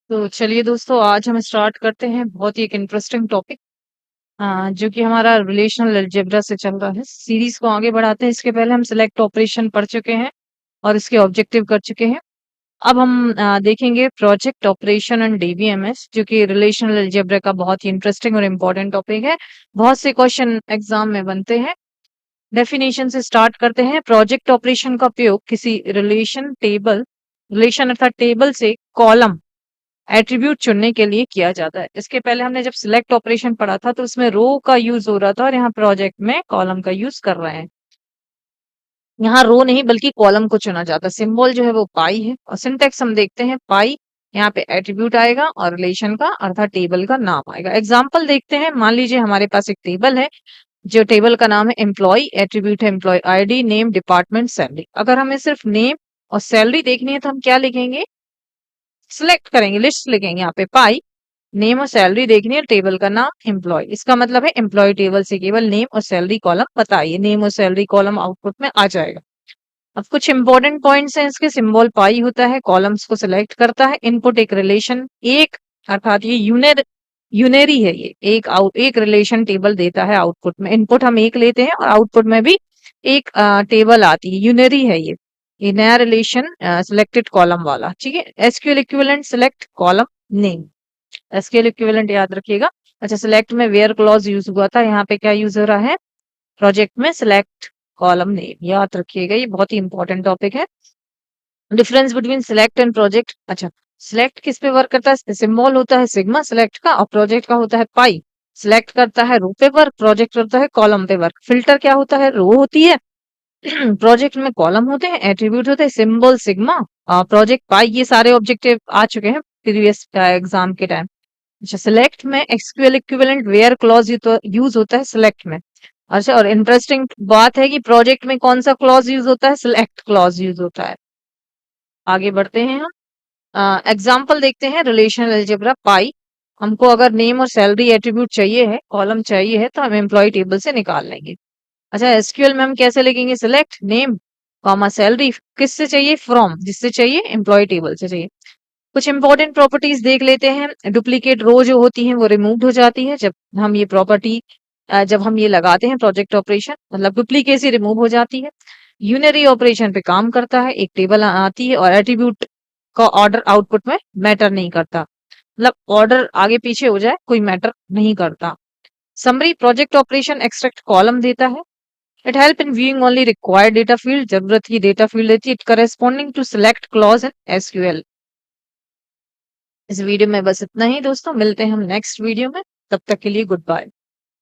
तो चलिए दोस्तों, आज हम स्टार्ट करते हैं बहुत ही एक इंटरेस्टिंग टॉपिक जो कि हमारा रिलेशनल अलजेब्रा से चल रहा है। सीरीज को आगे बढ़ाते हैं। इसके पहले हम सिलेक्ट ऑपरेशन पढ़ चुके हैं और इसके ऑब्जेक्टिव कर चुके हैं। अब हम देखेंगे प्रोजेक्ट ऑपरेशन एंड डीबीएमएस, जो कि रिलेशनल अलजेब्रा का बहुत ही इंटरेस्टिंग और इम्पोर्टेंट टॉपिक है। बहुत से क्वेश्चन एग्जाम में बनते हैं। डेफिनेशन से स्टार्ट करते हैं। प्रोजेक्ट ऑपरेशन का उपयोग किसी रिलेशन अर्थात टेबल से कॉलम एट्रीब्यूट चुनने के लिए किया जाता है। इसके पहले हमने जब सिलेक्ट ऑपरेशन पढ़ा था तो उसमें रो का यूज हो रहा था और यहाँ प्रोजेक्ट में कॉलम का यूज कर रहे हैं। यहाँ रो नहीं बल्कि कॉलम को चुना जाता है। सिंबल जो है वो पाई है और सिंटेक्स हम देखते हैं। पाई यहाँ पे एट्रीब्यूट आएगा और रिलेशन का अर्थात टेबल का नाम आएगा। एग्जाम्पल देखते हैं। मान लीजिए हमारे पास एक टेबल है, जो टेबल का नाम है एम्प्लॉय, एट्रीब्यूट है employ ID, name, department, salary. अगर हमें सिर्फ नेम और सैलरी देखनी है तो हम क्या लिखेंगे? सिलेक्ट करेंगे, लिस्ट लिखेंगे। यहाँ पे पाई, नेम और सैलरी देखनी है, टेबल का नाम एम्प्लॉय। इसका मतलब है एम्प्लॉय टेबल से केवल नेम और सैलरी कॉलम बताइए। नेम और सैलरी कॉलम आउटपुट में आ जाएगा। अब कुछ इंपॉर्टेंट पॉइंट्स हैं इसके। सिंबल पाई होता है, कॉलम्स को सिलेक्ट करता है। इनपुट एक रिलेशन, एक अर्थात ये यूनरी है। ये एक रिलेशन टेबल देता है आउटपुट में। इनपुट हम एक लेते हैं और आउटपुट में भी एक टेबल आती है। यूनरी है ये नया रिलेशन सिलेक्टेड कॉलम वाला। ठीक है। SQL equivalent select column name. SQL equivalent याद रखिएगा। अच्छा, सिलेक्ट में वेयर क्लॉज यूज हुआ था। यहाँ पे क्या यूज हो रहा है? प्रोजेक्ट में सिलेक्ट कॉलम नेम। याद रखिएगा, ये बहुत ही इंपॉर्टेंट टॉपिक है। Difference between select and project. अच्छा, सिलेक्ट किस पे वर्क करता है? सिंबल होता है सिग्मा सिलेक्ट का और प्रोजेक्ट का होता है पाई। सिलेक्ट करता है रो पे वर्क, प्रोजेक्ट करता है कॉलम पे वर्क। फिल्टर क्या होता है? रो होती है प्रोजेक्ट में कॉलम होते हैं, एट्रीब्यूट होते हैं सिंबल सिग्मा, प्रोजेक्ट पाई। ये सारे ऑब्जेक्टिव आ चुके हैं प्रीवियस एग्जाम के टाइम। अच्छा, सिलेक्ट में SQL equivalent where clause use होता है सिलेक्ट में। अच्छा, और इंटरेस्टिंग बात है कि प्रोजेक्ट में कौन सा क्लॉज यूज होता है? सिलेक्ट क्लॉज यूज होता है। आगे बढ़ते हैं हम। एग्जाम्पल देखते हैं। रिलेशनल अलजेब्रा पाई। हमको अगर नेम और सैलरी एट्रीब्यूट चाहिए है, कॉलम चाहिए है, तो हम एम्प्लॉय टेबल से निकाल लेंगे। अच्छा, एसक्यूएल में हम कैसे लिखेंगे? Select name comma salary. किससे चाहिए? फ्रॉम, जिससे चाहिए एम्प्लॉय टेबल से चाहिए। कुछ इंपॉर्टेंट प्रॉपर्टीज देख लेते हैं। डुप्लीकेट रो जो होती है वो रिमूव हो जाती है जब हम ये प्रॉपर्टी जब हम ये लगाते हैं प्रोजेक्ट ऑपरेशन, मतलब डुप्लीकेसी रिमूव हो जाती है। यूनरी ऑपरेशन पे काम करता है, एक टेबल आती है और एट्रीब्यूट का ऑर्डर आउटपुट में मैटर नहीं करता। मतलब ऑर्डर आगे पीछे हो जाए कोई मैटर नहीं करता। Summary, project operation extract column देता है। It help in viewing only required data field, जरूरत की डेटा फील्ड देती है। It corresponding to select clause in SQL. इस वीडियो में बस इतना ही दोस्तों, मिलते हैं हम नेक्स्ट वीडियो में। तब तक के लिए गुड बाय।